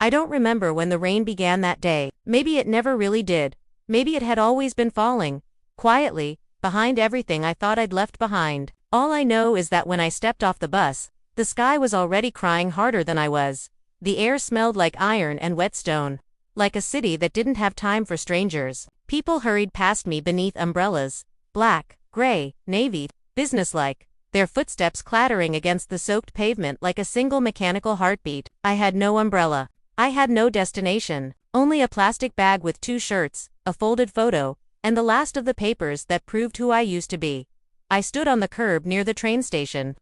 I don't remember when the rain began that day. Maybe it never really did. Maybe it had always been falling, quietly, behind everything I thought I'd left behind. All I know is that when I stepped off the bus, the sky was already crying harder than I was. The air smelled like iron and wet stone. Like a city that didn't have time for strangers. People hurried past me beneath umbrellas. Black, gray, navy, businesslike. Their footsteps clattering against the soaked pavement like a single mechanical heartbeat. I had no umbrella. I had no destination. Only a plastic bag with 2 shirts, a folded photo, and the last of the papers that proved who I used to be. I stood on the curb near the train station.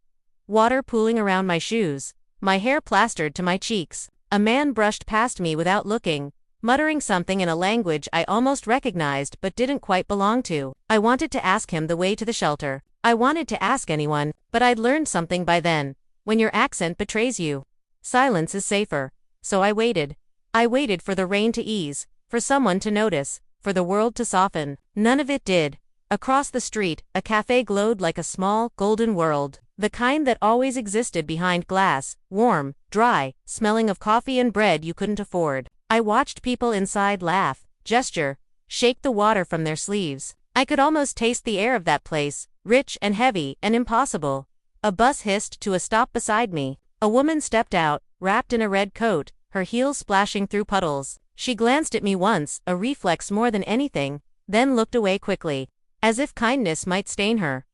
Water pooling around my shoes. My hair plastered to my cheeks. A man brushed past me without looking, muttering something in a language I almost recognized but didn't quite belong to. I wanted to ask him the way to the shelter. I wanted to ask anyone, but I'd learned something by then. When your accent betrays you, silence is safer. So I waited. I waited for the rain to ease, for someone to notice, for the world to soften. None of it did. Across the street, a cafe glowed like a small, golden world. The kind that always existed behind glass, warm, dry, smelling of coffee and bread you couldn't afford. I watched people inside laugh, gesture, shake the water from their sleeves. I could almost taste the air of that place, rich and heavy and impossible. A bus hissed to a stop beside me. A woman stepped out, wrapped in a red coat, her heels splashing through puddles. She glanced at me once, a reflex more than anything, then looked away quickly, as if kindness might stain her.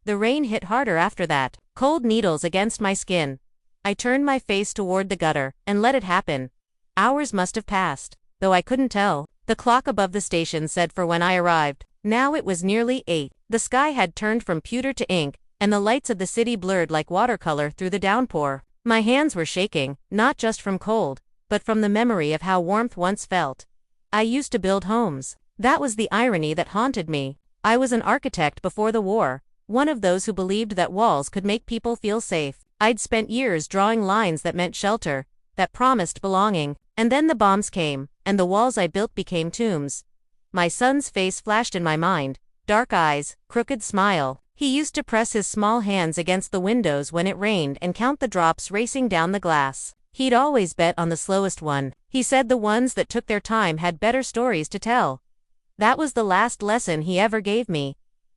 The rain hit harder after that, cold needles against my skin. I turned my face toward the gutter, and let it happen. Hours must have passed, though I couldn't tell. The clock above the station said for when I arrived. Now it was nearly 8. The sky had turned from pewter to ink, and the lights of the city blurred like watercolor through the downpour. My hands were shaking, not just from cold, but from the memory of how warmth once felt. I used to build homes. That was the irony that haunted me. I was an architect before the war, one of those who believed that walls could make people feel safe. I'd spent years drawing lines that meant shelter, that promised belonging, and then the bombs came, and the walls I built became tombs. My son's face flashed in my mind, dark eyes, crooked smile. He used to press his small hands against the windows when it rained and count the drops racing down the glass. He'd always bet on the slowest one. He said the ones that took their time had better stories to tell. That was the last lesson he ever gave me.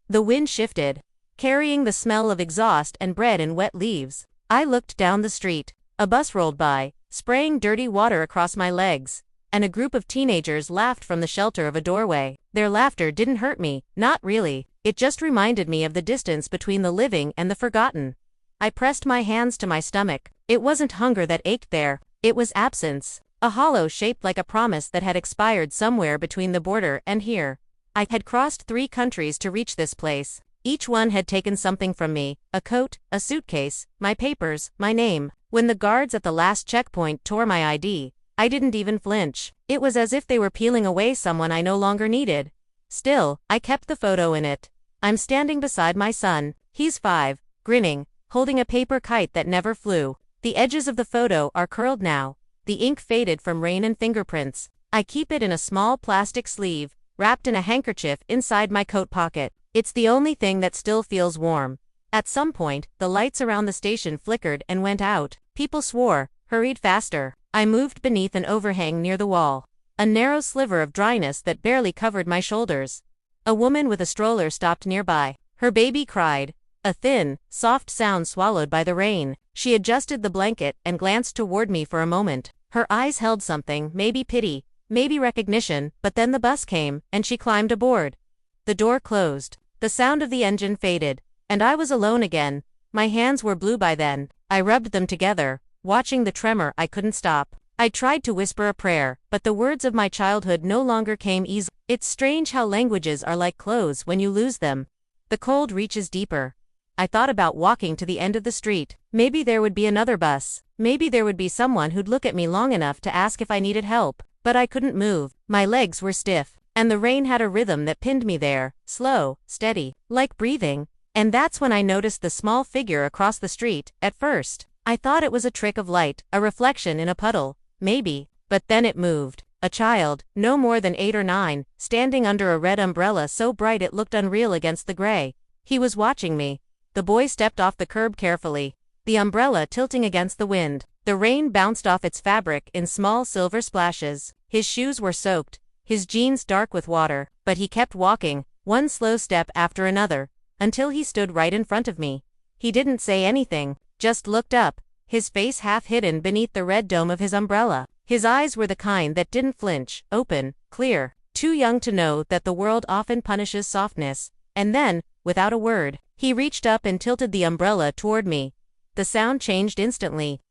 The wind shifted, carrying the smell of exhaust and bread and wet leaves. I looked down the street. A bus rolled by, spraying dirty water across my legs, and a group of teenagers laughed from the shelter of a doorway. Their laughter didn't hurt me, not really. It just reminded me of the distance between the living and the forgotten. I pressed my hands to my stomach. It wasn't hunger that ached there, it was absence. A hollow shaped like a promise that had expired somewhere between the border and here. I had crossed 3 countries to reach this place. Each one had taken something from me, a coat, a suitcase, my papers, my name. When the guards at the last checkpoint tore my ID, I didn't even flinch. It was as if they were peeling away someone I no longer needed. Still, I kept the photo in it. I'm standing beside my son. He's 5, grinning, holding a paper kite that never flew. The edges of the photo are curled now. The ink faded from rain and fingerprints. I keep it in a small plastic sleeve, wrapped in a handkerchief inside my coat pocket. It's the only thing that still feels warm. At some point, the lights around the station flickered and went out. People swore, hurried faster. I moved beneath an overhang near the wall. A narrow sliver of dryness that barely covered my shoulders. A woman with a stroller stopped nearby. Her baby cried. A thin, soft sound swallowed by the rain. She adjusted the blanket and glanced toward me for a moment. Her eyes held something, maybe pity, maybe recognition, but then the bus came, and she climbed aboard. The door closed. The sound of the engine faded, and I was alone again. My hands were blue by then. I rubbed them together, watching the tremor. I couldn't stop. I tried to whisper a prayer, but the words of my childhood no longer came easily. It's strange how languages are like clothes when you lose them. The cold reaches deeper. I thought about walking to the end of the street. Maybe there would be another bus. Maybe there would be someone who'd look at me long enough to ask if I needed help. But I couldn't move. My legs were stiff, and the rain had a rhythm that pinned me there, slow, steady, like breathing. And that's when I noticed the small figure across the street. At first, I thought it was a trick of light, a reflection in a puddle, maybe. But then it moved. A child, no more than 8 or 9, standing under a red umbrella so bright it looked unreal against the gray. He was watching me. The boy stepped off the curb carefully. the umbrella tilting against the wind. The rain bounced off its fabric in small silver splashes. His shoes were soaked, his jeans dark with water, but he kept walking, one slow step after another, until he stood right in front of me. He didn't say anything, just looked up, his face half hidden beneath the red dome of his umbrella. His eyes were the kind that didn't flinch, open, clear, too young to know that the world often punishes softness. And then, without a word, he reached up and tilted the umbrella toward me. The sound changed instantly.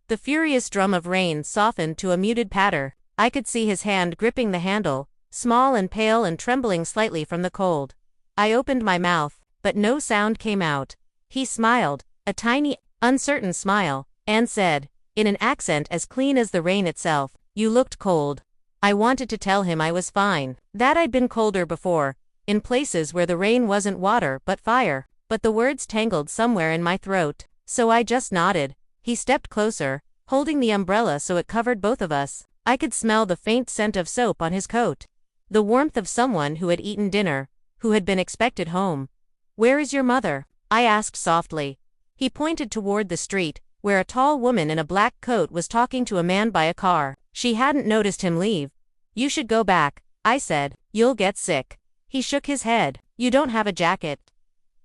The furious drum of rain softened to a muted patter. I could see his hand gripping the handle, small and pale and trembling slightly from the cold. I opened my mouth, but no sound came out. He smiled, a tiny, uncertain smile, and said, in an accent as clean as the rain itself, "You looked cold." I wanted to tell him I was fine, that I'd been colder before, in places where the rain wasn't water but fire, but the words tangled somewhere in my throat, so I just nodded. He stepped closer, holding the umbrella so it covered both of us. I could smell the faint scent of soap on his coat. The warmth of someone who had eaten dinner, who had been expected home. "Where is your mother?" I asked softly. He pointed toward the street, where a tall woman in a black coat was talking to a man by a car. She hadn't noticed him leave. "You should go back," I said. "You'll get sick." He shook his head. "You don't have a jacket."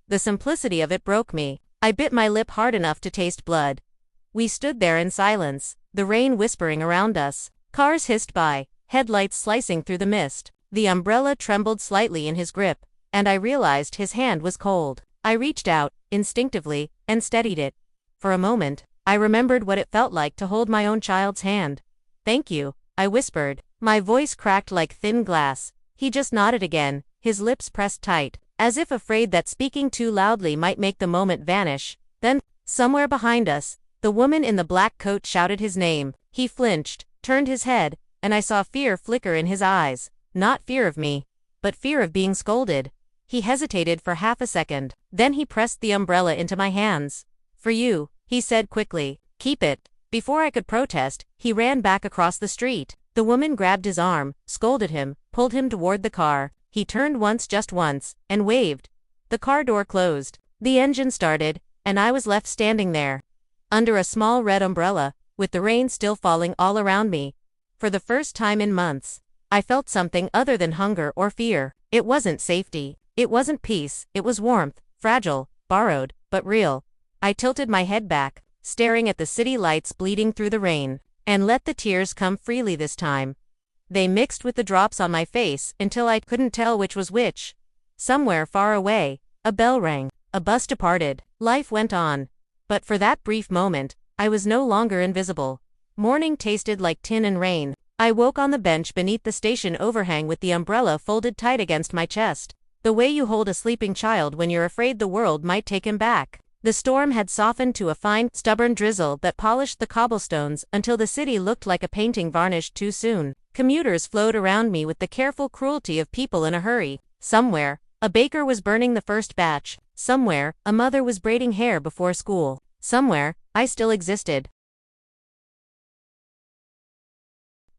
The simplicity of it broke me. I bit my lip hard enough to taste blood. We stood there in silence, the rain whispering around us. Cars hissed by, headlights slicing through the mist. The umbrella trembled slightly in his grip, and I realized his hand was cold. I reached out, instinctively, and steadied it. For a moment, I remembered what it felt like to hold my own child's hand. "Thank you," I whispered. My voice cracked like thin glass. He just nodded again, his lips pressed tight, as if afraid that speaking too loudly might make the moment vanish. Then, somewhere behind us, the woman in the black coat shouted his name. He flinched, turned his head, and I saw fear flicker in his eyes. Not fear of me, but fear of being scolded. He hesitated for half a second. Then he pressed the umbrella into my hands. "For you," he said quickly. "Keep it." Before I could protest, he ran back across the street. The woman grabbed his arm, scolded him, pulled him toward the car. He turned once, just once, and waved. The car door closed. The engine started, and I was left standing there, under a small red umbrella, with the rain still falling all around me. For the first time in months, I felt something other than hunger or fear. It wasn't safety. It wasn't peace. It was warmth, fragile, borrowed, but real. I tilted my head back, staring at the city lights bleeding through the rain, and let the tears come freely this time. They mixed with the drops on my face until I couldn't tell which was which. Somewhere far away, a bell rang, a bus departed, life went on. But for that brief moment, I was no longer invisible. Morning tasted like tin and rain. I woke on the bench beneath the station overhang with the umbrella folded tight against my chest. The way you hold a sleeping child when you're afraid the world might take him back. The storm had softened to a fine, stubborn drizzle that polished the cobblestones until the city looked like a painting varnished too soon. Commuters flowed around me with the careful cruelty of people in a hurry. Somewhere, a baker was burning the first batch. Somewhere, a mother was braiding hair before school. Somewhere, I still existed.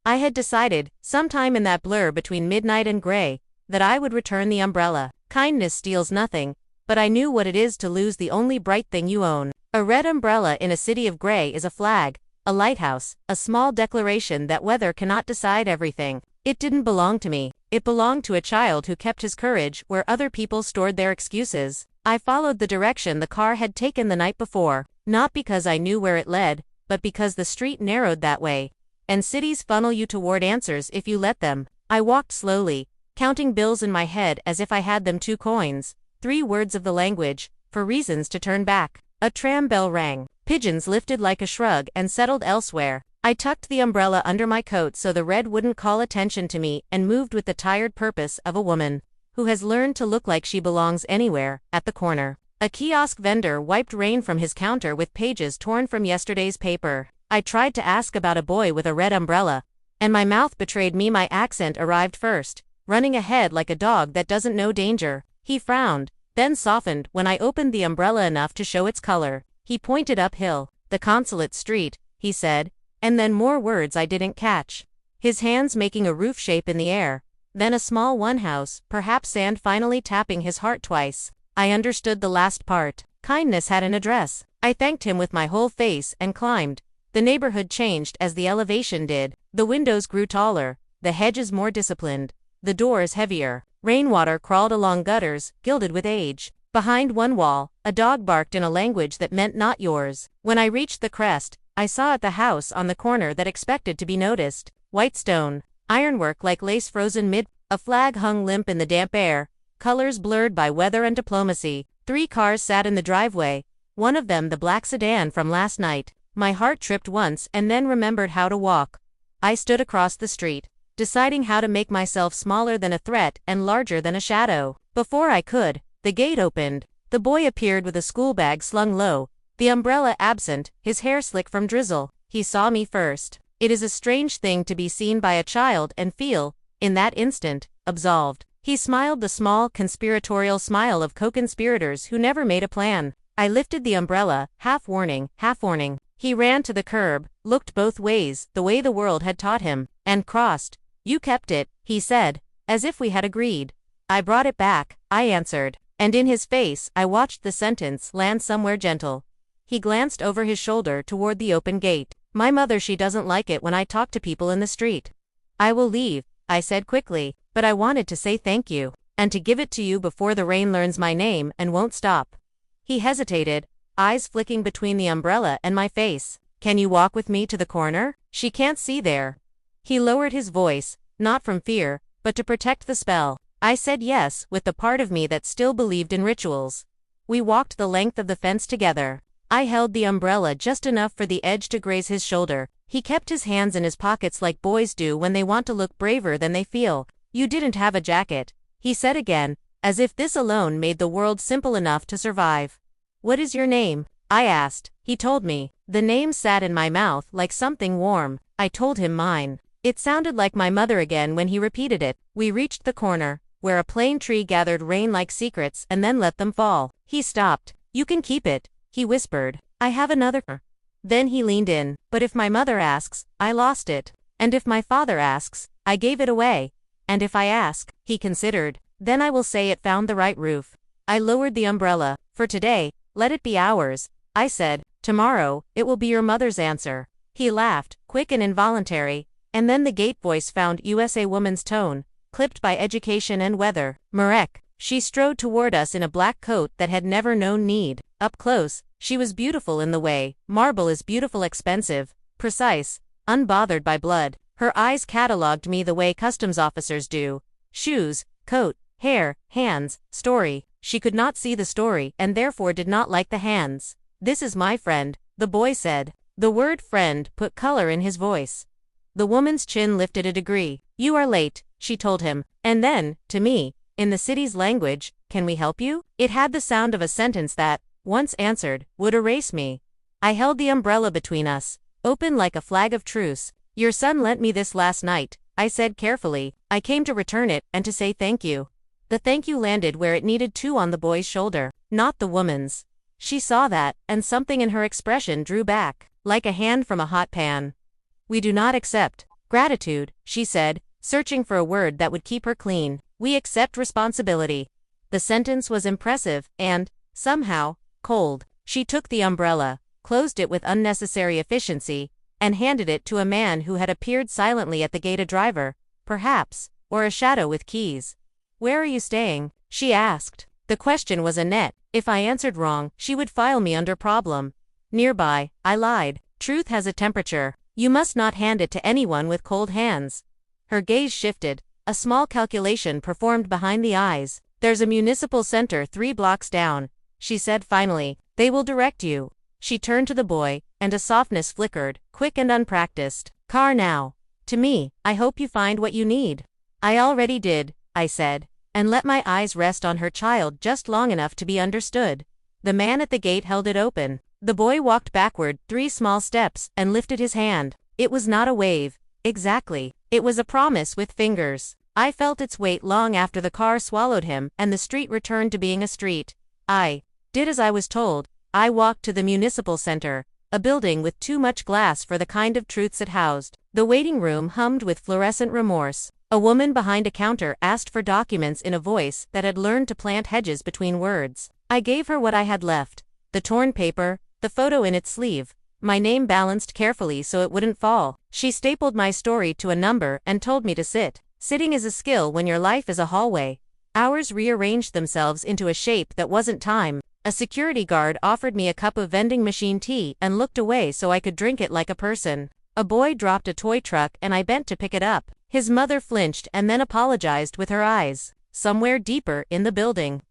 I had decided, sometime in that blur between midnight and gray, that I would return the umbrella. Kindness steals nothing, but I knew what it is to lose the only bright thing you own. A red umbrella in a city of gray is a flag, a lighthouse, a small declaration that weather cannot decide everything. It didn't belong to me. It belonged to a child who kept his courage where other people stored their excuses. I followed the direction the car had taken the night before, not because I knew where it led, but because the street narrowed that way. And cities funnel you toward answers if you let them. I walked slowly, counting bills in my head as if I had them 2 coins, 3 words of the language, for reasons to turn back. A tram bell rang. Pigeons lifted like a shrug and settled elsewhere. I tucked the umbrella under my coat so the red wouldn't call attention to me and moved with the tired purpose of a woman who has learned to look like she belongs anywhere. At the corner, a kiosk vendor wiped rain from his counter with pages torn from yesterday's paper. I tried to ask about a boy with a red umbrella, and my mouth betrayed me. My accent arrived first, running ahead like a dog that doesn't know danger. He frowned, then softened when I opened the umbrella enough to show its color. He pointed uphill. "The Consulate Street," he said, and then more words I didn't catch. His hands making a roof shape in the air. Then a small one-house, perhaps sand finally tapping his heart twice. I understood the last part. Kindness had an address. I thanked him with my whole face and climbed. The neighborhood changed as the elevation did. The windows grew taller, the hedges more disciplined, the doors heavier. Rainwater crawled along gutters, gilded with age. Behind one wall, a dog barked in a language that meant not yours. When I reached the crest, I saw at the house on the corner that expected to be noticed. White stone, ironwork like lace frozen mid, a flag hung limp in the damp air, colors blurred by weather and diplomacy. 3 cars sat in the driveway, one of them the black sedan from last night. My heart tripped once and then remembered how to walk. I stood across the street, deciding how to make myself smaller than a threat and larger than a shadow. Before I could, the gate opened. The boy appeared with a school bag slung low, the umbrella absent, his hair slick from drizzle. He saw me first. It is a strange thing to be seen by a child and feel, in that instant, absolved. He smiled the small, conspiratorial smile of co-conspirators who never made a plan. I lifted the umbrella, half warning, half warning. He ran to the curb, looked both ways, the way the world had taught him, and crossed. You kept it, he said, as if we had agreed. I brought it back, I answered, and in his face I watched the sentence land somewhere gentle. He glanced over his shoulder toward the open gate. My mother, she doesn't like it when I talk to people in the street. I will leave, I said quickly, but I wanted to say thank you, and to give it to you before the rain learns my name and won't stop. He hesitated, eyes flicking between the umbrella and my face. Can you walk with me to the corner? She can't see there. He lowered his voice, not from fear, but to protect the spell. I said yes, with the part of me that still believed in rituals. We walked the length of the fence together. I held the umbrella just enough for the edge to graze his shoulder. He kept his hands in his pockets like boys do when they want to look braver than they feel. You didn't have a jacket, he said again, as if this alone made the world simple enough to survive. What is your name? I asked. He told me. The name sat in my mouth like something warm. I told him mine. It sounded like my mother again when he repeated it. We reached the corner, where a plane tree gathered rain like secrets and then let them fall. He stopped. You can keep it, he whispered. I have another. Then he leaned in. But if my mother asks, I lost it. And if my father asks, I gave it away. And if I ask, he considered, then I will say it found the right roof. I lowered the umbrella. For today, let it be ours, I said. Tomorrow, it will be your mother's answer. He laughed, quick and involuntary, and then the gate voice found USA woman's tone, clipped by education and weather. Marek. She strode toward us in a black coat that had never known need. Up close, she was beautiful in the way marble is beautiful, expensive, precise, unbothered by blood. Her eyes catalogued me the way customs officers do. Shoes, coat, hair, hands, story. She could not see the story and therefore did not like the hands. This is my friend, the boy said. The word friend put color in his voice. The woman's chin lifted a degree. You are late, she told him. And then, to me, in the city's language, can we help you? It had the sound of a sentence that, once answered, would erase me. I held the umbrella between us, open like a flag of truce. Your son lent me this last night, I said carefully. I came to return it and to say thank you. The thank you landed where it needed to, on the boy's shoulder, not the woman's. She saw that, and something in her expression drew back, like a hand from a hot pan. We do not accept gratitude, she said, searching for a word that would keep her clean. We accept responsibility. The sentence was impressive and, somehow, cold. She took the umbrella, closed it with unnecessary efficiency, and handed it to a man who had appeared silently at the gate, a driver, perhaps, or a shadow with keys. Where are you staying? She asked. The question was a net. If I answered wrong, she would file me under problem. Nearby, I lied. Truth has a temperature. You must not hand it to anyone with cold hands. Her gaze shifted, a small calculation performed behind the eyes. There's a municipal center 3 blocks down, she said finally. They will direct you. She turned to the boy, and a softness flickered, quick and unpracticed. Car now. To me, I hope you find what you need. I already did, I said, and let my eyes rest on her child just long enough to be understood. The man at the gate held it open. The boy walked backward 3 small steps and lifted his hand. It was not a wave. Exactly. It was a promise with fingers. I felt its weight long after the car swallowed him and the street returned to being a street. I did as I was told. I walked to the municipal center, a building with too much glass for the kind of truths it housed. The waiting room hummed with fluorescent remorse. A woman behind a counter asked for documents in a voice that had learned to plant hedges between words. I gave her what I had left. The torn paper, the photo in its sleeve, my name balanced carefully so it wouldn't fall. She stapled my story to a number and told me to sit. Sitting is a skill when your life is a hallway. Hours rearranged themselves into a shape that wasn't time. A security guard offered me a cup of vending machine tea and looked away so I could drink it like a person. A boy dropped a toy truck and I bent to pick it up. His mother flinched and then apologized with her eyes. Somewhere deeper in the building,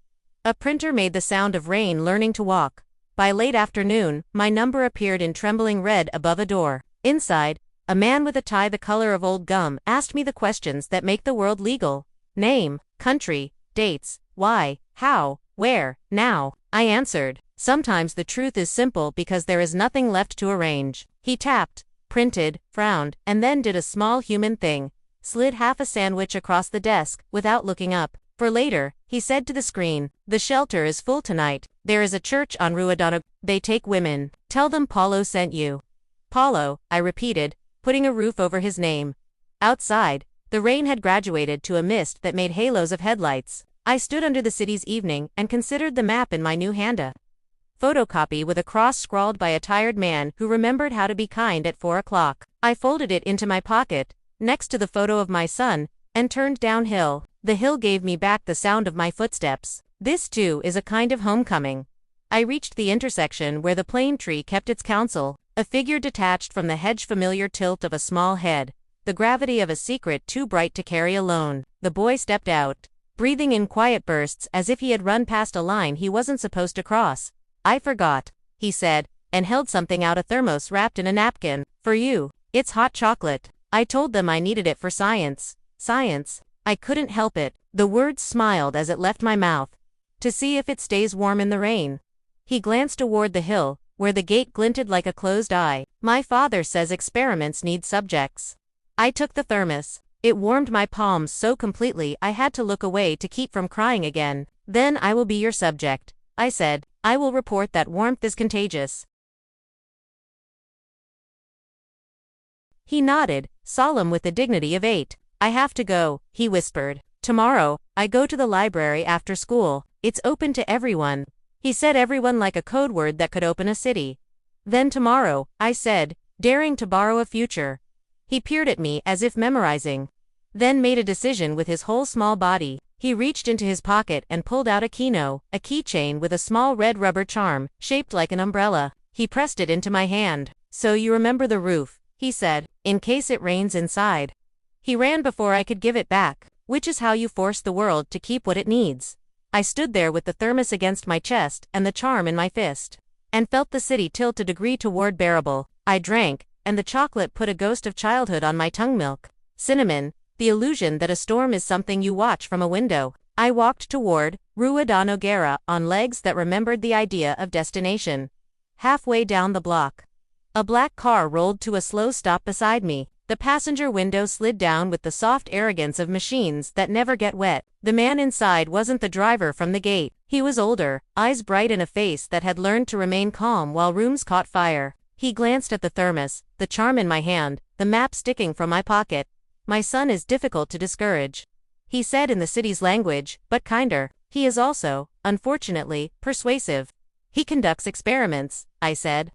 a printer made the sound of rain learning to walk. By late afternoon, my number appeared in trembling red above a door. Inside, a man with a tie the color of old gum asked me the questions that make the world legal. Name, country, dates, why, how, where, now. I answered. Sometimes the truth is simple because there is nothing left to arrange. He tapped, printed, frowned, and then did a small human thing. Slid half a sandwich across the desk, without looking up. For later, he said to the screen, "The shelter is full tonight. There is a church on Ruidana. They take women. Tell them Paulo sent you." Paulo, I repeated, putting a roof over his name. Outside, the rain had graduated to a mist that made halos of headlights. I stood under the city's evening and considered the map in my new handa. Photocopy with a cross scrawled by a tired man who remembered how to be kind at 4 o'clock. I folded it into my pocket, next to the photo of my son, and turned downhill. The hill gave me back the sound of my footsteps. This too is a kind of homecoming. I reached the intersection where the plane tree kept its counsel, a figure detached from the hedge-familiar tilt of a small head, the gravity of a secret too bright to carry alone. The boy stepped out, breathing in quiet bursts as if he had run past a line he wasn't supposed to cross. "I forgot," he said, and held something out, a thermos wrapped in a napkin. "For you. It's hot chocolate." I told them I needed it for science. Science? I couldn't help it. The words smiled as it left my mouth. "To see if it stays warm in the rain." He glanced toward the hill, where the gate glinted like a closed eye. "My father says experiments need subjects." I took the thermos. It warmed my palms so completely I had to look away to keep from crying again. "Then I will be your subject," I said. "I will report that warmth is contagious." He nodded, solemn with the dignity of 8. "I have to go," he whispered. "Tomorrow, I go to the library after school. It's open to everyone." He said everyone like a code word that could open a city. "Then tomorrow," I said, daring to borrow a future. He peered at me as if memorizing. Then made a decision with his whole small body. He reached into his pocket and pulled out a keychain with a small red rubber charm, shaped like an umbrella. He pressed it into my hand. "So you remember the roof," he said, "in case it rains inside." He ran before I could give it back, which is how you force the world to keep what it needs. I stood there with the thermos against my chest and the charm in my fist, and felt the city tilt a degree toward bearable. I drank, and the chocolate put a ghost of childhood on my tongue. Milk, cinnamon, the illusion that a storm is something you watch from a window. I walked toward Rua da Nogueira on legs that remembered the idea of destination. Halfway down the block, a black car rolled to a slow stop beside me. The passenger window slid down with the soft arrogance of machines that never get wet. The man inside wasn't the driver from the gate. He was older, eyes bright and a face that had learned to remain calm while rooms caught fire. He glanced at the thermos, the charm in my hand, the map sticking from my pocket. "My son is difficult to discourage," he said in the city's language, but kinder. "He is also, unfortunately, persuasive. He conducts experiments," I said.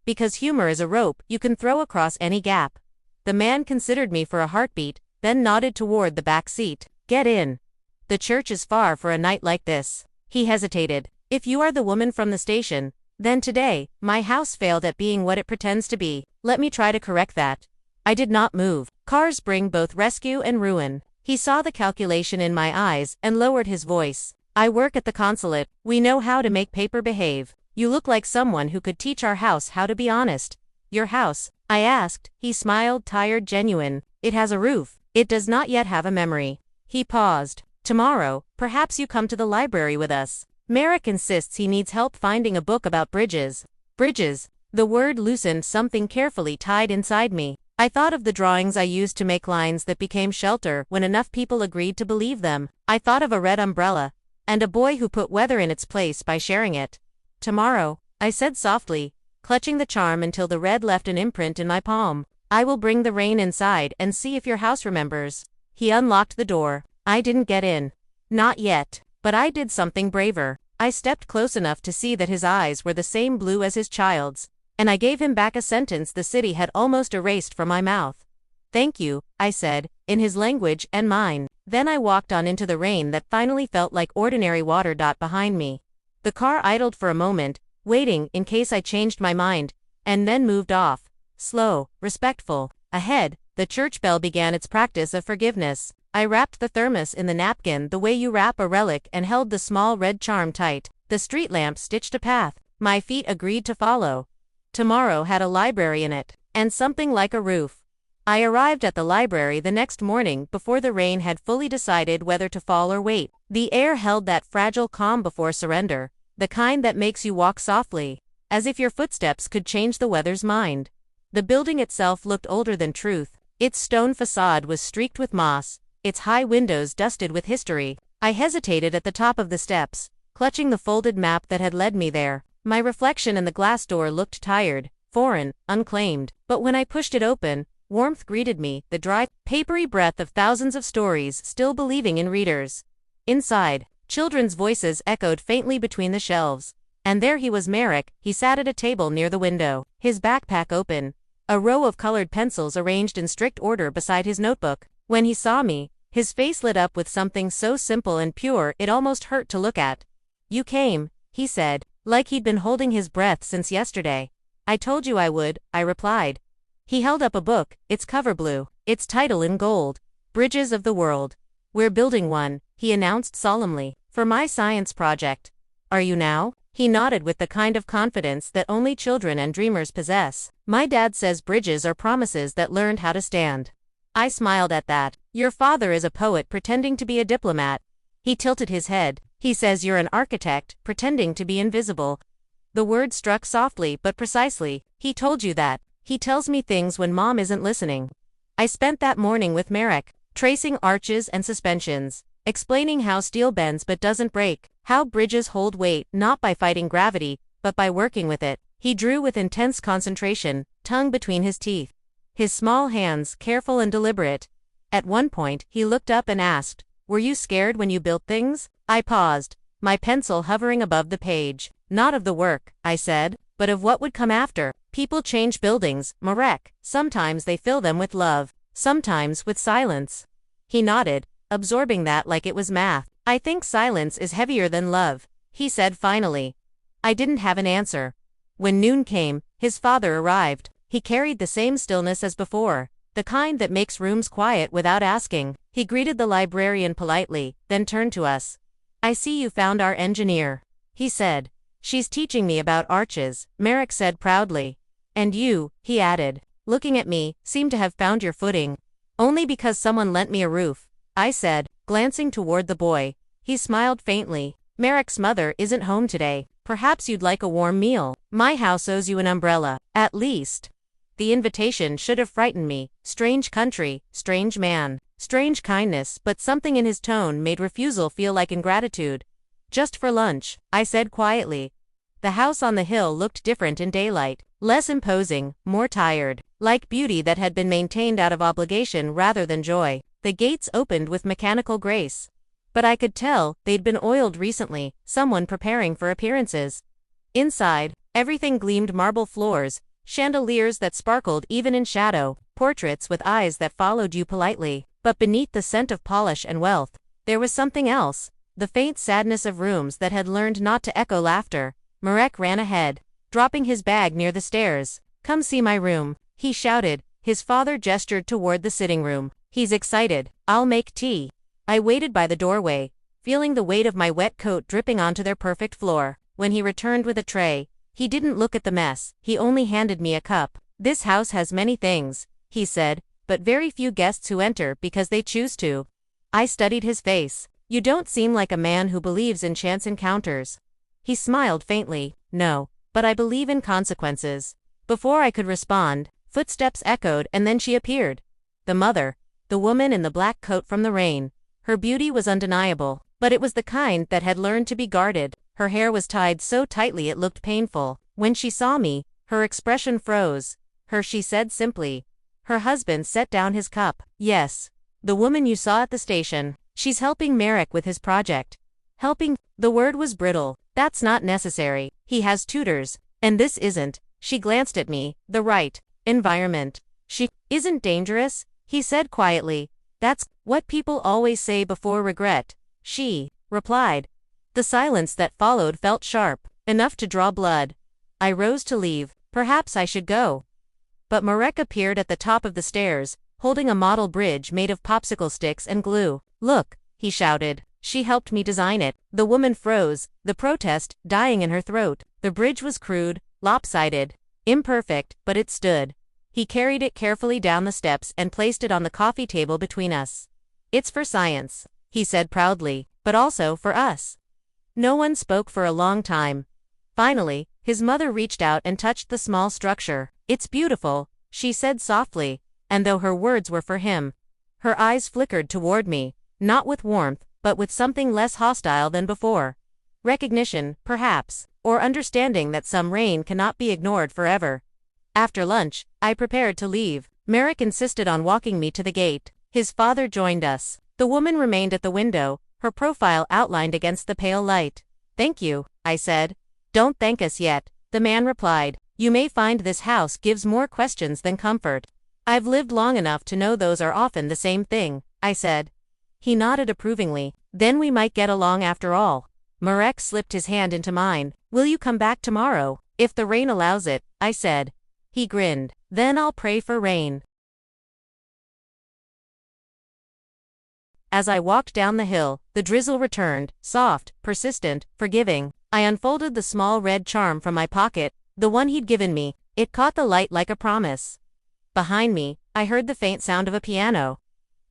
"Because humor is a rope you can throw across any gap." The man considered me for a heartbeat, then nodded toward the back seat. "Get in. The church is far for a night like this." He hesitated. "If you are the woman from the station, then today, my house failed at being what it pretends to be. Let me try to correct that." I did not move. Cars bring both rescue and ruin. He saw the calculation in my eyes and lowered his voice. "I work at the consulate. We know how to make paper behave. You look like someone who could teach our house how to be honest." "Your house?" I asked. He smiled, tired, genuine. "It has a roof. It does not yet have a memory." He paused. "Tomorrow, perhaps you come to the library with us. Merrick insists he needs help finding a book about bridges." Bridges. The word loosened something carefully tied inside me. I thought of the drawings I used to make lines that became shelter when enough people agreed to believe them. I thought of a red umbrella, and a boy who put weather in its place by sharing it. "Tomorrow," I said softly, clutching the charm until the red left an imprint in my palm. "I will bring the rain inside and see if your house remembers." He unlocked the door. I didn't get in. Not yet. But I did something braver. I stepped close enough to see that his eyes were the same blue as his child's, and I gave him back a sentence the city had almost erased from my mouth. "Thank you," I said, in his language and mine. Then I walked on into the rain that finally felt like ordinary water. Behind me. The car idled for a moment, waiting in case I changed my mind, and then moved off. Slow, respectful. Ahead, the church bell began its practice of forgiveness. I wrapped the thermos in the napkin the way you wrap a relic and held the small red charm tight. The street lamp stitched a path. My feet agreed to follow. Tomorrow had a library in it, and something like a roof. I arrived at the library the next morning before the rain had fully decided whether to fall or wait. The air held that fragile calm before surrender, the kind that makes you walk softly, as if your footsteps could change the weather's mind. The building itself looked older than truth. Its stone facade was streaked with moss, its high windows dusted with history. I hesitated at the top of the steps, clutching the folded map that had led me there. My reflection in the glass door looked tired, foreign, unclaimed. But when I pushed it open, warmth greeted me, the dry, papery breath of thousands of stories still believing in readers. Inside, children's voices echoed faintly between the shelves. And there he was, Merrick. He sat at a table near the window, his backpack open, a row of colored pencils arranged in strict order beside his notebook. When he saw me, his face lit up with something so simple and pure it almost hurt to look at. "You came," he said, like he'd been holding his breath since yesterday. "I told you I would," I replied. He held up a book, its cover blue, its title in gold. "Bridges of the World. We're building one," he announced solemnly, "for my science project." "Are you now?" He nodded with the kind of confidence that only children and dreamers possess. "My dad says bridges are promises that learned how to stand." I smiled at that. "Your father is a poet pretending to be a diplomat." He tilted his head. "He says you're an architect pretending to be invisible." The word struck softly but precisely. "He told you that." "He tells me things when Mom isn't listening." I spent that morning with Merrick, tracing arches and suspensions, explaining how steel bends but doesn't break, how bridges hold weight not by fighting gravity, but by working with it. He drew with intense concentration, tongue between his teeth, his small hands careful and deliberate. At one point, he looked up and asked, "Were you scared when you built things?" I paused, my pencil hovering above the page. "Not of the work," I said, "but of what would come after. People change buildings, Marek. Sometimes they fill them with love, sometimes with silence." He nodded, absorbing that like it was math. "I think silence is heavier than love," he said finally. I didn't have an answer. When noon came, his father arrived. He carried the same stillness as before, the kind that makes rooms quiet without asking. He greeted the librarian politely, then turned to us. "I see you found our engineer," he said. "She's teaching me about arches," Merrick said proudly. "And you," he added, looking at me, "seem to have found your footing." "Only because someone lent me a roof," I said, glancing toward the boy. He smiled faintly. "Merrick's mother isn't home today. Perhaps you'd like a warm meal. My house owes you an umbrella, at least." The invitation should have frightened me. Strange country, strange man, strange kindness, but something in his tone made refusal feel like ingratitude. "Just for lunch," I said quietly. The house on the hill looked different in daylight, less imposing, more tired, like beauty that had been maintained out of obligation rather than joy. The gates opened with mechanical grace, but I could tell they'd been oiled recently, someone preparing for appearances. Inside, everything gleamed: marble floors, chandeliers that sparkled even in shadow, portraits with eyes that followed you politely. But beneath the scent of polish and wealth, there was something else, the faint sadness of rooms that had learned not to echo laughter. Marek ran ahead, dropping his bag near the stairs. "Come see my room," he shouted. His father gestured toward the sitting room. "He's excited. I'll make tea." I waited by the doorway, feeling the weight of my wet coat dripping onto their perfect floor. When he returned with a tray, he didn't look at the mess, he only handed me a cup. "This house has many things," he said, "but very few guests who enter because they choose to." I studied his face. "You don't seem like a man who believes in chance encounters." He smiled faintly. "No, but I believe in consequences." Before I could respond, footsteps echoed and then she appeared. The mother, the woman in the black coat from the rain. Her beauty was undeniable, but it was the kind that had learned to be guarded. Her hair was tied so tightly it looked painful. When she saw me, her expression froze. She said simply. Her husband set down his cup. "Yes. The woman you saw at the station. She's helping Merrick with his project." Helping? The word was brittle. That's not necessary. He has tutors. And this isn't. She glanced at me. The right environment. She isn't dangerous, he said quietly. That's what people always say before regret. She replied. The silence that followed felt sharp, enough to draw blood. I rose to leave. Perhaps I should go. But Marek appeared at the top of the stairs, holding a model bridge made of popsicle sticks and glue. Look, he shouted. She helped me design it. The woman froze, the protest dying in her throat. The bridge was crude, lopsided, imperfect, but it stood. He carried it carefully down the steps and placed it on the coffee table between us. It's for science, he said proudly, but also for us. No one spoke for a long time. Finally, his mother reached out and touched the small structure. It's beautiful, she said softly, and though her words were for him, her eyes flickered toward me, not with warmth, but with something less hostile than before. Recognition, perhaps, or understanding that some rain cannot be ignored forever. After lunch, I prepared to leave. Marek insisted on walking me to the gate. His father joined us. The woman remained at the window, her profile outlined against the pale light. Thank you, I said. Don't thank us yet, the man replied. You may find this house gives more questions than comfort. I've lived long enough to know those are often the same thing, I said. He nodded approvingly. Then we might get along after all. Marek slipped his hand into mine. Will you come back tomorrow? If the rain allows it, I said. He grinned. Then I'll pray for rain. As I walked down the hill, the drizzle returned, soft, persistent, forgiving. I unfolded the small red charm from my pocket, the one he'd given me. It caught the light like a promise. Behind me, I heard the faint sound of a piano.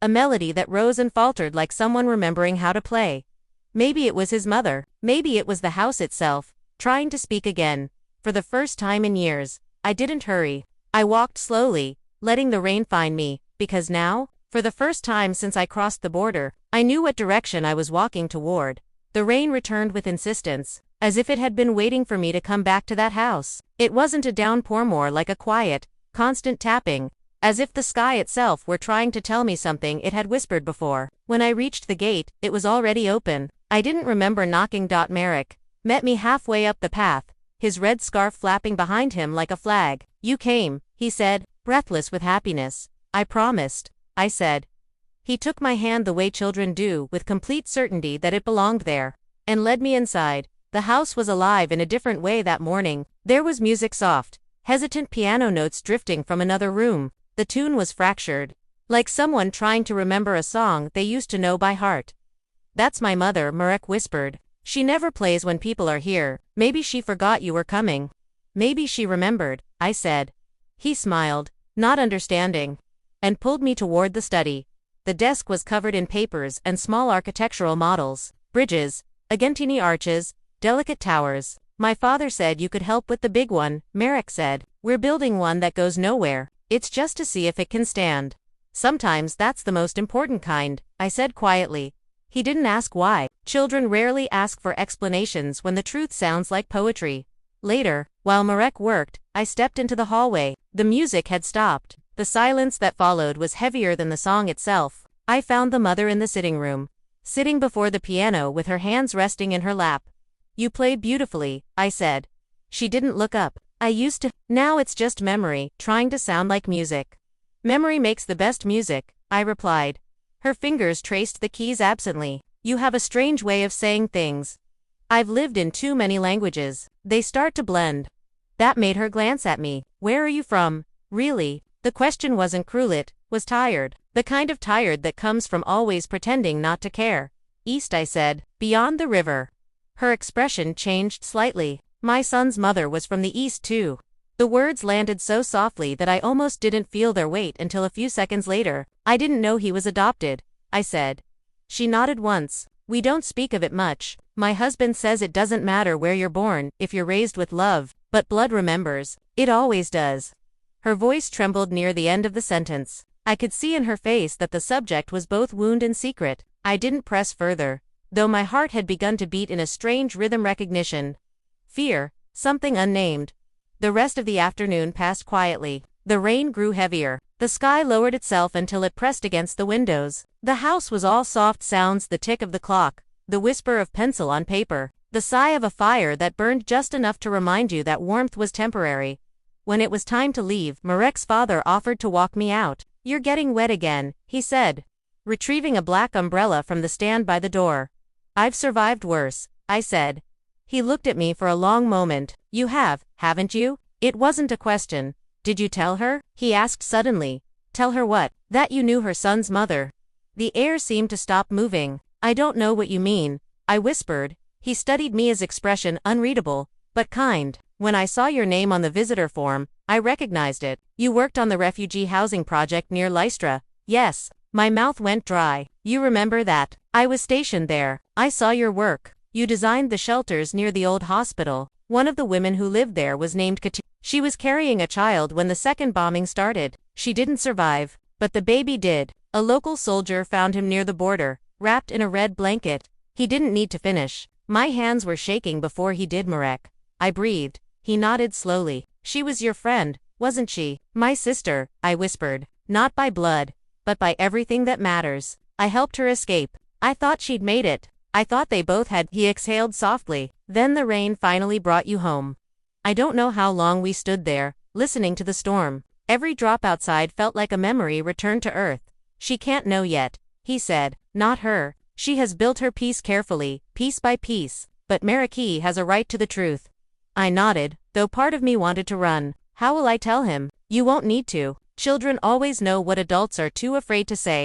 A melody that rose and faltered like someone remembering how to play. Maybe it was his mother, maybe it was the house itself, trying to speak again. For the first time in years, I didn't hurry. I walked slowly, letting the rain find me, because now, for the first time since I crossed the border, I knew what direction I was walking toward. The rain returned with insistence, as if it had been waiting for me to come back to that house. It wasn't a downpour, more like a quiet, constant tapping, as if the sky itself were trying to tell me something it had whispered before. When I reached the gate, it was already open. I didn't remember knocking. Marek met me halfway up the path, his red scarf flapping behind him like a flag. You came, he said, breathless with happiness. I promised, I said. He took my hand the way children do, with complete certainty that it belonged there, and led me inside. The house was alive in a different way that morning. There was music, soft, hesitant piano notes drifting from another room. The tune was fractured, like someone trying to remember a song they used to know by heart. That's my mother, Marek whispered. She never plays when people are here. Maybe she forgot you were coming. Maybe she remembered, I said. He smiled, not understanding, and pulled me toward the study. The desk was covered in papers and small architectural models, bridges, Argentine arches, delicate towers. My father said you could help with the big one, Marek said. We're building one that goes nowhere. It's just to see if it can stand. Sometimes that's the most important kind, I said quietly. He didn't ask why. Children rarely ask for explanations when the truth sounds like poetry. Later, while Marek worked, I stepped into the hallway. The music had stopped. The silence that followed was heavier than the song itself. I found the mother in the sitting room, sitting before the piano with her hands resting in her lap. You play beautifully, I said. She didn't look up. I used to. Now it's just memory, trying to sound like music. Memory makes the best music, I replied. Her fingers traced the keys absently. You have a strange way of saying things. I've lived in too many languages. They start to blend. That made her glance at me. Where are you from? Really? The question wasn't cruel, it was tired. The kind of tired that comes from always pretending not to care. East, I said. Beyond the river. Her expression changed slightly. My son's mother was from the East too. The words landed so softly that I almost didn't feel their weight until a few seconds later. I didn't know he was adopted, I said. She nodded once. We don't speak of it much. My husband says it doesn't matter where you're born, if you're raised with love, but blood remembers. It always does. Her voice trembled near the end of the sentence. I could see in her face that the subject was both wound and secret. I didn't press further, though my heart had begun to beat in a strange rhythm. Recognition. Fear. Something unnamed. The rest of the afternoon passed quietly. The rain grew heavier. The sky lowered itself until it pressed against the windows. The house was all soft sounds, the tick of the clock, the whisper of pencil on paper, the sigh of a fire that burned just enough to remind you that warmth was temporary. When it was time to leave, Marek's father offered to walk me out. "You're getting wet again," he said, retrieving a black umbrella from the stand by the door. "I've survived worse," I said. He looked at me for a long moment. "You have, haven't you?" It wasn't a question. "Did you tell her?" he asked suddenly. "Tell her what?" "That you knew her son's mother." The air seemed to stop moving. "I don't know what you mean," I whispered. He studied me, his expression unreadable, but kind. "When I saw your name on the visitor form, I recognized it. You worked on the refugee housing project near Lystra." "Yes." My mouth went dry. "You remember that? I was stationed there. I saw your work. You designed the shelters near the old hospital. One of the women who lived there was named Katina. She was carrying a child when the second bombing started. She didn't survive, but the baby did. A local soldier found him near the border, wrapped in a red blanket. He didn't need to finish. My hands were shaking before he did, Marek." I breathed. He nodded slowly. "She was your friend, wasn't she?" "My sister," I whispered. "Not by blood, but by everything that matters. I helped her escape. I thought she'd made it. I thought they both had." He exhaled softly. "Then the rain finally brought you home." I don't know how long we stood there, listening to the storm. Every drop outside felt like a memory returned to earth. "She can't know yet," he said. "Not her. She has built her peace carefully, piece by piece. But Marek has a right to the truth." I nodded, though part of me wanted to run. "How will I tell him?" "You won't need to. Children always know what adults are too afraid to say."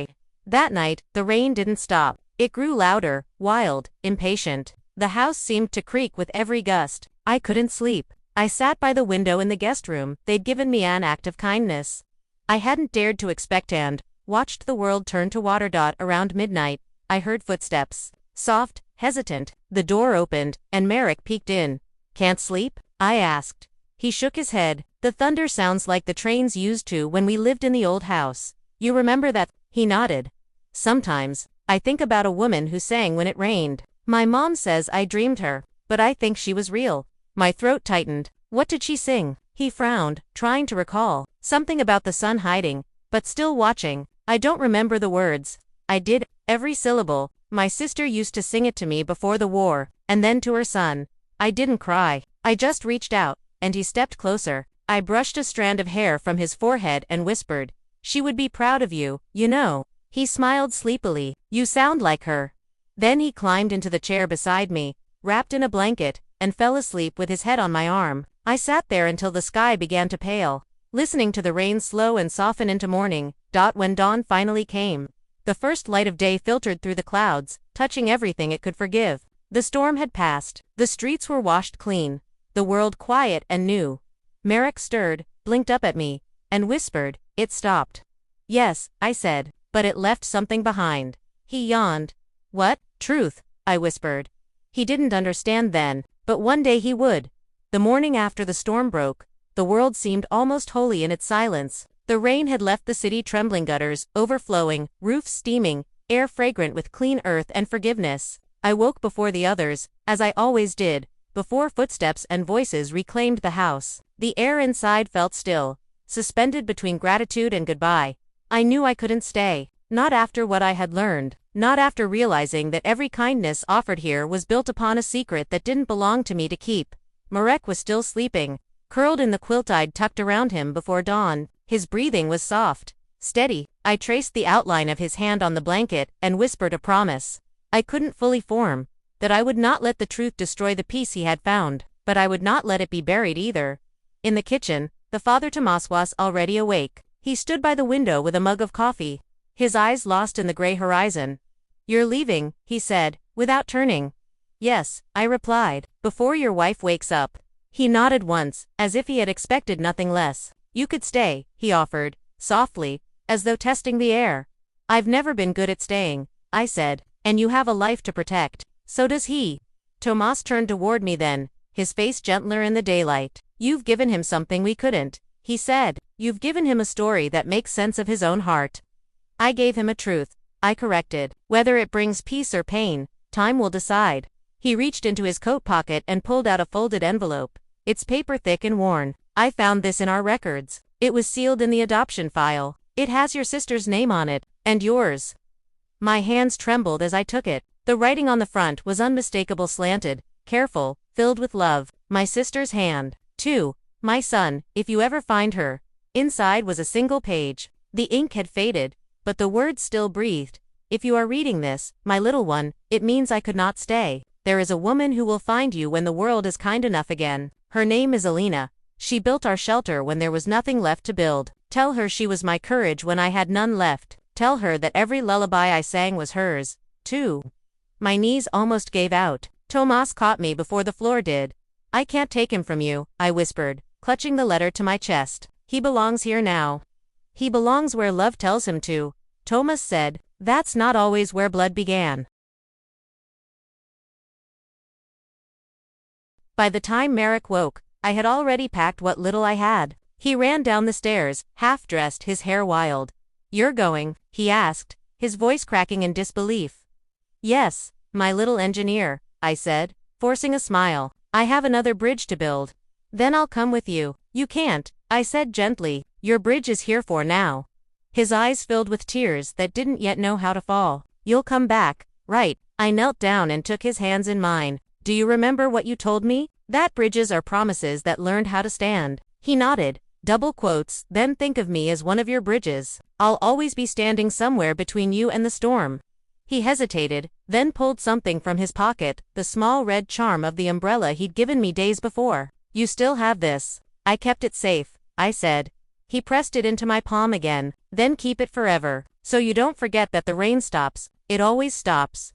That night, the rain didn't stop. It grew louder, wild, impatient. The house seemed to creak with every gust. I couldn't sleep. I sat by the window in the guest room. They'd given me an act of kindness I hadn't dared to expect, and watched the world turn to water. Around midnight, I heard footsteps. Soft, hesitant. The door opened, and Marek peeked in. "Can't sleep?" I asked. He shook his head. "The thunder sounds like the trains used to when we lived in the old house. You remember that?" He nodded. "Sometimes I think about a woman who sang when it rained. My mom says I dreamed her, but I think she was real." My throat tightened. "What did she sing?" He frowned, trying to recall. "Something about the sun hiding, but still watching." "I don't remember the words." I did, every syllable. "My sister used to sing it to me before the war, and then to her son." I didn't cry. I just reached out, and he stepped closer. I brushed a strand of hair from his forehead and whispered, "She would be proud of you, you know." He smiled sleepily. "You sound like her." Then he climbed into the chair beside me, wrapped in a blanket, and fell asleep with his head on my arm. I sat there until the sky began to pale, listening to the rain slow and soften into morning. When dawn finally came, the first light of day filtered through the clouds, touching everything it could forgive. The storm had passed. The streets were washed clean. The world quiet and new. Marek stirred, blinked up at me, and whispered, "It stopped." "Yes," I said, "but it left something behind." He yawned. "What?" "Truth," I whispered. He didn't understand then, but one day he would. The morning after the storm broke, the world seemed almost holy in its silence. The rain had left the city trembling, gutters overflowing, roofs steaming, air fragrant with clean earth and forgiveness. I woke before the others, as I always did, before footsteps and voices reclaimed the house. The air inside felt still, suspended between gratitude and goodbye. I knew I couldn't stay. Not after what I had learned. Not after realizing that every kindness offered here was built upon a secret that didn't belong to me to keep. Marek was still sleeping, curled in the quilt I'd tucked around him before dawn. His breathing was soft, steady. I traced the outline of his hand on the blanket and whispered a promise I couldn't fully form, that I would not let the truth destroy the peace he had found, but I would not let it be buried either. In the kitchen, the father Tomas was already awake. He stood by the window with a mug of coffee, his eyes lost in the gray horizon. "You're leaving," he said, without turning. "Yes," I replied, "before your wife wakes up." He nodded once, as if he had expected nothing less. "You could stay," he offered, softly, as though testing the air. "I've never been good at staying," I said, "and you have a life to protect." "So does he." Tomas turned toward me then, his face gentler in the daylight. "You've given him something we couldn't," he said. "You've given him a story that makes sense of his own heart." "I gave him a truth," I corrected. "Whether it brings peace or pain, time will decide." He reached into his coat pocket and pulled out a folded envelope. "It's paper thick and worn. I found this in our records. It was sealed in the adoption file. It has your sister's name on it, and yours." My hands trembled as I took it. The writing on the front was unmistakable, slanted, careful, filled with love. My sister's hand. 2. My son, if you ever find her. Inside was a single page. The ink had faded, but the words still breathed. If you are reading this, my little one, it means I could not stay. There is a woman who will find you when the world is kind enough again. Her name is Alina. She built our shelter when there was nothing left to build. Tell her she was my courage when I had none left. Tell her that every lullaby I sang was hers, too. My knees almost gave out. Tomas caught me before the floor did. I can't take him from you, I whispered, clutching the letter to my chest. He belongs here now. He belongs where love tells him to, Tomas said. That's not always where blood began. By the time Marek woke, I had already packed what little I had. He ran down the stairs, half-dressed, his hair wild. You're going? He asked, his voice cracking in disbelief. Yes, my little engineer, I said, forcing a smile. I have another bridge to build. Then I'll come with you. You can't, I said gently. Your bridge is here for now. His eyes filled with tears that didn't yet know how to fall. You'll come back, right? I knelt down and took his hands in mine. Do you remember what you told me? That bridges are promises that learned how to stand. He nodded. Double quotes, then think of me as one of your bridges. I'll always be standing somewhere between you and the storm. He hesitated, then pulled something from his pocket, the small red charm of the umbrella he'd given me days before. You still have this. I kept it safe, I said. He pressed it into my palm again. Then keep it forever, so you don't forget that the rain stops. It always stops.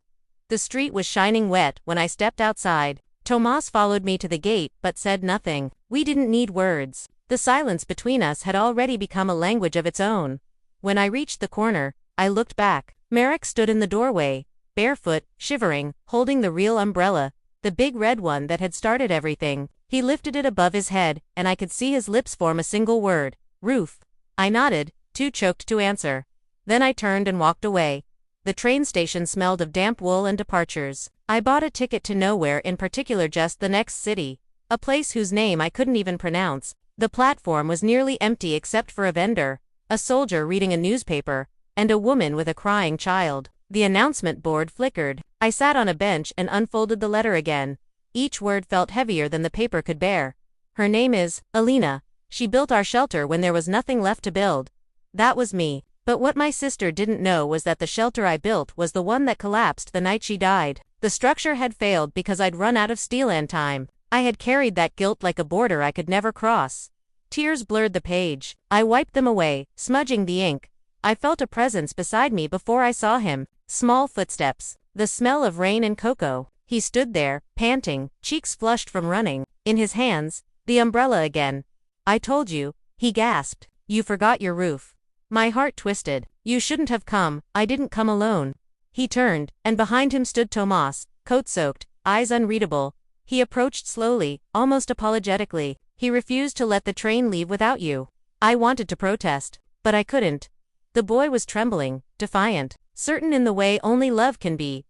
The street was shining wet when I stepped outside. Tomas followed me to the gate but said nothing. We didn't need words. The silence between us had already become a language of its own. When I reached the corner, I looked back. Marek stood in the doorway, barefoot, shivering, holding the real umbrella, the big red one that had started everything. He lifted it above his head, and I could see his lips form a single word. Roof. I nodded, too choked to answer. Then I turned and walked away. The train station smelled of damp wool and departures. I bought a ticket to nowhere in particular, just the next city. A place whose name I couldn't even pronounce. The platform was nearly empty except for a vendor, a soldier reading a newspaper, and a woman with a crying child. The announcement board flickered. I sat on a bench and unfolded the letter again. Each word felt heavier than the paper could bear. Her name is Alina. She built our shelter when there was nothing left to build. That was me. But what my sister didn't know was that the shelter I built was the one that collapsed the night she died. The structure had failed because I'd run out of steel and time. I had carried that guilt like a border I could never cross. Tears blurred the page. I wiped them away, smudging the ink. I felt a presence beside me before I saw him. Small footsteps. The smell of rain and cocoa. He stood there, panting, cheeks flushed from running. In his hands, the umbrella again. I told you, he gasped. You forgot your roof. My heart twisted. You shouldn't have come. I didn't come alone. He turned, and behind him stood Tomas, coat-soaked, eyes unreadable. He approached slowly, almost apologetically. He refused to let the train leave without you. I wanted to protest, but I couldn't. The boy was trembling, defiant, certain in the way only love can be.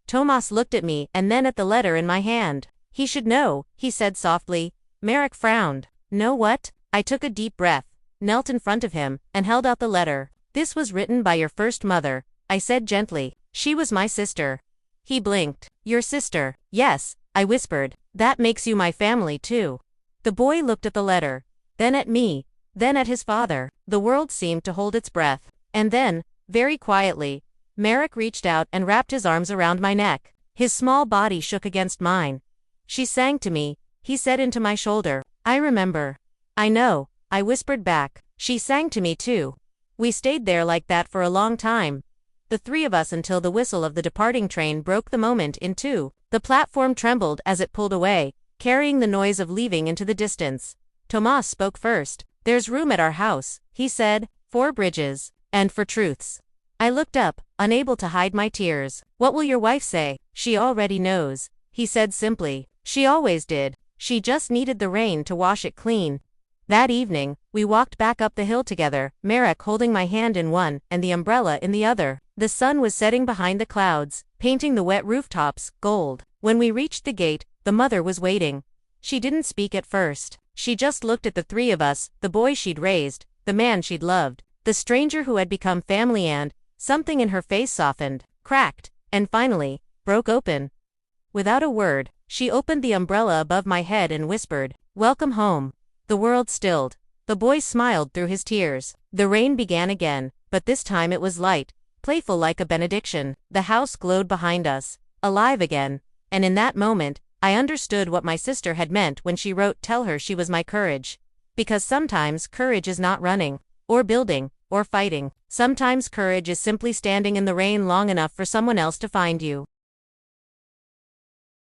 Tomas looked at me and then at the letter in my hand. He should know, he said softly. Marek frowned. Know what? I took a deep breath, knelt in front of him, and held out the letter. This was written by your first mother, I said gently. She was my sister. He blinked. Your sister? Yes, I whispered. That makes you my family too. The boy looked at the letter, then at me, then at his father. The world seemed to hold its breath. And then, very quietly, Marek reached out and wrapped his arms around my neck. His small body shook against mine. She sang to me, he said into my shoulder. I remember. I know, I whispered back. She sang to me too. We stayed there like that for a long time. The three of us until the whistle of the departing train broke the moment in two. The platform trembled as it pulled away, carrying the noise of leaving into the distance. Tomas spoke first. There's room at our house, he said, 4 bridges, and for truths. I looked up, unable to hide my tears. What will your wife say? She already knows, he said simply. She always did. She just needed the rain to wash it clean. That evening, we walked back up the hill together, Marek holding my hand in one and the umbrella in the other. The sun was setting behind the clouds, painting the wet rooftops gold. When we reached the gate, the mother was waiting. She didn't speak at first. She just looked at the three of us, the boy she'd raised, the man she'd loved, the stranger who had become family, and something in her face softened, cracked, and finally, broke open. Without a word, she opened the umbrella above my head and whispered, "Welcome home." The world stilled. The boy smiled through his tears. The rain began again, but this time it was light, playful like a benediction. The house glowed behind us, alive again, and in that moment, I understood what my sister had meant when she wrote tell her she was my courage. Because sometimes courage is not running, or building, or fighting. Sometimes courage is simply standing in the rain long enough for someone else to find you.